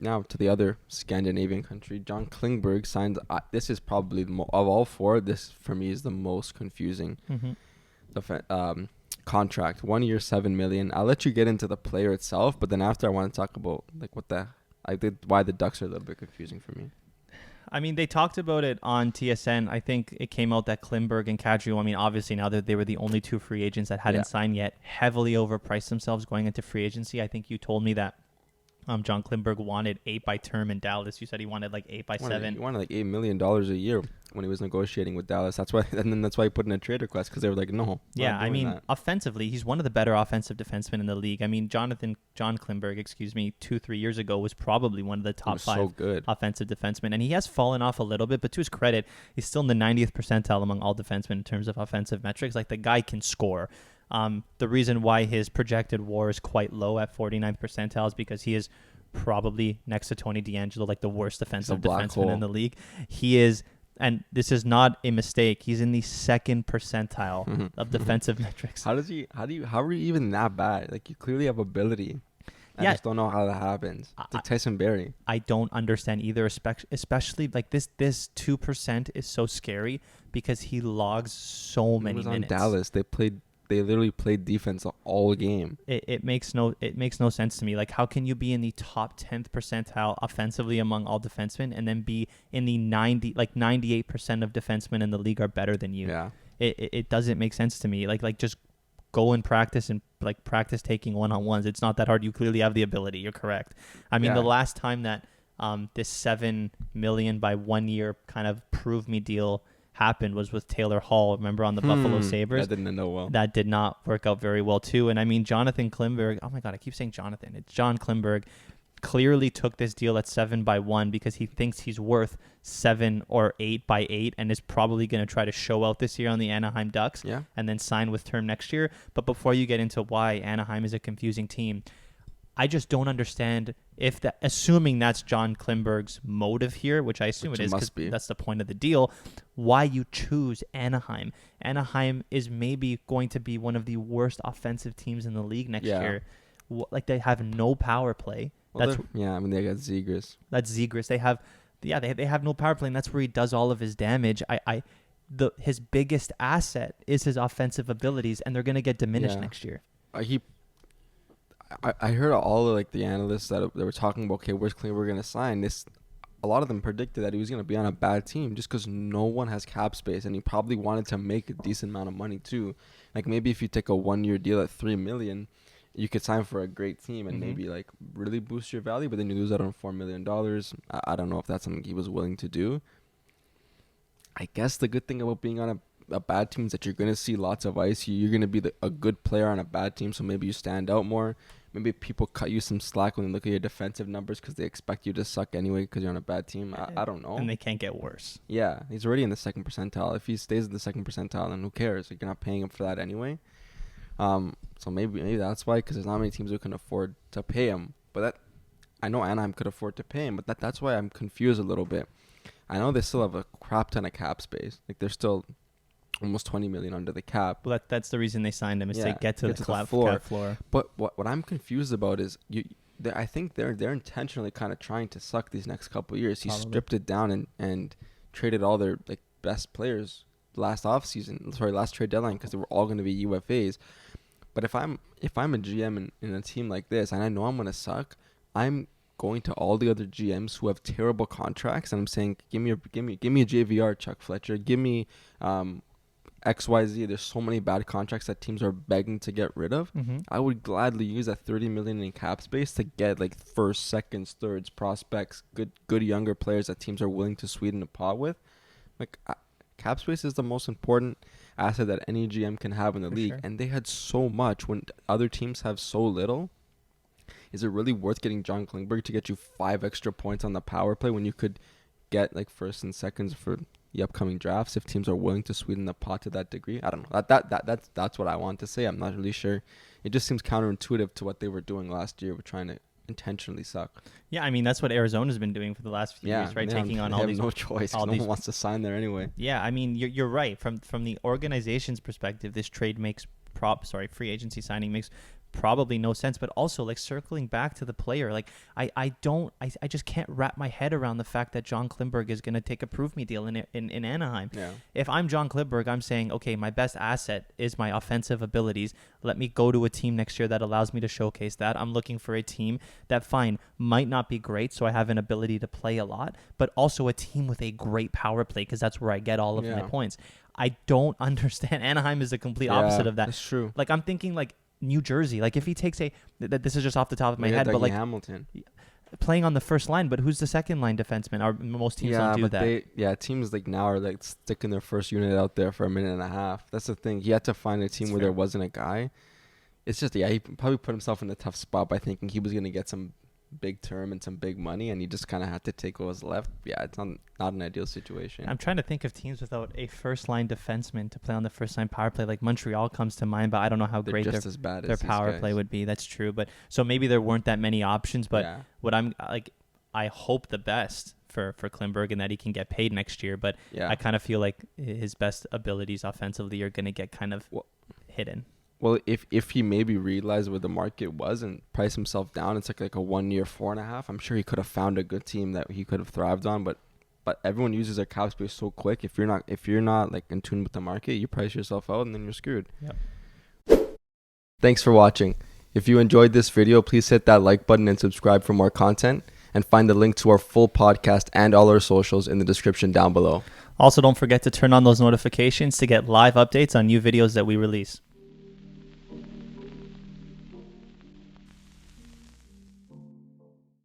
Now to the other Scandinavian country, John Klingberg signed. This is probably of all four. This for me is the most confusing. Contract 1 year, 7 million. I'll let you get into the player itself, but then after I want to talk about why the Ducks are a little bit confusing for me. I mean, they talked about it on TSN. I think it came out that Klingberg and Kadri, I mean, obviously now that they were the only two free agents that hadn't signed yet, heavily overpriced themselves going into free agency. I think you told me that John Klingberg wanted 8 by term in Dallas. You said he wanted like 8 by 7. He wanted like $8 million a year when he was negotiating with Dallas. That's why he put in a trade request, because they were like, no. Yeah, I mean, offensively, he's one of the better offensive defensemen in the league. I mean, John Klingberg, 2-3 years ago was probably one of the top 5 offensive defensemen, and he has fallen off a little bit, but to his credit, he's still in the 90th percentile among all defensemen in terms of offensive metrics. Like, the guy can score. The reason why his projected WAR is quite low at 49th percentile is because he is probably, next to Tony DeAngelo, like the worst defensive defenseman in the league. He is, and this is not a mistake, he's in the 2nd percentile of defensive metrics. How are you even that bad? Like, you clearly have ability. I just don't know how that happens. It's like Tyson Barrie. I don't understand either, especially like this 2% is so scary because he logs so many minutes. On Dallas, they literally played defense all game. It makes no sense to me. Like, how can you be in the top 10th percentile offensively among all defensemen and then be in the 98% of defensemen in the league are better than you? Yeah. It doesn't make sense to me. Like just go and practice taking one-on-ones. It's not that hard. You clearly have the ability. You're correct. I mean, the last time that this $7 million by 1 year kind of prove me deal happened was with Taylor Hall. Remember, on the Buffalo Sabres? That didn't know well. That did not work out very well too. And I mean, Jonathan Klingberg, oh my God, I keep saying Jonathan. It's John Klingberg, clearly took this deal at 7 by 1 because he thinks he's worth 7 or 8 by 8 and is probably going to try to show out this year on the Anaheim Ducks and then sign with term next year. But before you get into why Anaheim is a confusing team, I just don't understand assuming that's John Klingberg's motive here, which I assume it is because that's the point of the deal, why you choose Anaheim. Anaheim is maybe going to be one of the worst offensive teams in the league next year. Like, they have no power play. Well, I mean, they got Zegras. That's Zegras. They have no power play, and that's where he does all of his damage. His biggest asset is his offensive abilities, and they're going to get diminished next year. I heard all of the analysts that they were talking about, okay, where's Klingberg going to sign? A lot of them predicted that he was going to be on a bad team just because no one has cap space, and he probably wanted to make a decent amount of money too. Like, maybe if you take a 1 year deal at $3 million, you could sign for a great team and maybe really boost your value, but then you lose out on $4 million. I don't know if that's something he was willing to do. I guess the good thing about being on a bad team is that you're going to see lots of ice. You're going to be a good player on a bad team, so maybe you stand out more. Maybe people cut you some slack when they look at your defensive numbers because they expect you to suck anyway because you're on a bad team. I don't know. And they can't get worse. Yeah, he's already in the 2nd percentile. If he stays in the 2nd percentile, then who cares? Like, you're not paying him for that anyway. So maybe that's why, because there's not many teams who can afford to pay him. But I know Anaheim could afford to pay him, but that's why I'm confused a little bit. I know they still have a crap ton of cap space. Like, they're still almost $20 million under the cap. Well, that's the reason they signed him, is to get to the cap floor. But what I'm confused about is I think they're intentionally kind of trying to suck these next couple of years. He stripped it down and traded all their best players last trade deadline, because they were all going to be UFAs. But if I'm a GM in a team like this and I know I'm going to suck, I'm going to all the other GMs who have terrible contracts and I'm saying, give me a JVR, Chuck Fletcher, give me XYZ. There's so many bad contracts that teams are begging to get rid of. I would gladly use that $30 million in cap space to get first, seconds, thirds, prospects, good younger players that teams are willing to sweeten the pot with. Cap space is the most important asset that any GM can have in the league, and they had so much when other teams have so little. Is it really worth getting John Klingberg to get you 5 extra points on the power play when you could get first and seconds for the upcoming drafts if teams are willing to sweeten the pot to that degree. I don't know. That's what I want to say. I'm not really sure. It just seems counterintuitive to what they were doing last year with trying to intentionally suck. Yeah, I mean that's what Arizona's been doing for the last few years, right? Taking on all these. No choice. No one wants to sign there anyway. Yeah, I mean you're right. From the organization's perspective, this trade makes free agency signing makes probably no sense, but also like circling back to the player, like I just can't wrap my head around the fact that John Klingberg is going to take a prove me deal in Anaheim. Yeah. If I'm John Klingberg, I'm saying, okay, my best asset is my offensive abilities. Let me go to a team next year that allows me to showcase that. I'm looking for a team that might not be great, so I have an ability to play a lot, but also a team with a great power play, because that's where I get all of my points. I don't understand. Anaheim is the complete opposite of that. That's true. Like I'm thinking like New Jersey, like if he takes this is just off the top of my head, but like Hamilton playing on the first line, but who's the second line defenseman? Most teams don't do that. Teams like now are like sticking their first unit out there for a minute and a half. That's the thing. He had to find a team where there wasn't a guy. It's just he probably put himself in a tough spot by thinking he was gonna get some big term and some big money, and he just kind of had to take what was left. Yeah, it's not an ideal situation. I'm trying to think of teams without a first line defenseman to play on the first line power play. Like Montreal comes to mind, but I don't know how great their power play would be. That's true, but so maybe there weren't that many options. But what I'm like, I hope the best for Klingberg and that he can get paid next year. But I kind of feel like his best abilities offensively are going to get kind of hidden. Well, if he maybe realized where the market was and priced himself down, it's like a 1 year, 4.5. I'm sure he could have found a good team that he could have thrived on. But everyone uses their cap space so quick. If you're not like in tune with the market, you price yourself out and then you're screwed. Yep. Thanks for watching. If you enjoyed this video, please hit that like button and subscribe for more content. And find the link to our full podcast and all our socials in the description down below. Also, don't forget to turn on those notifications to get live updates on new videos that we release.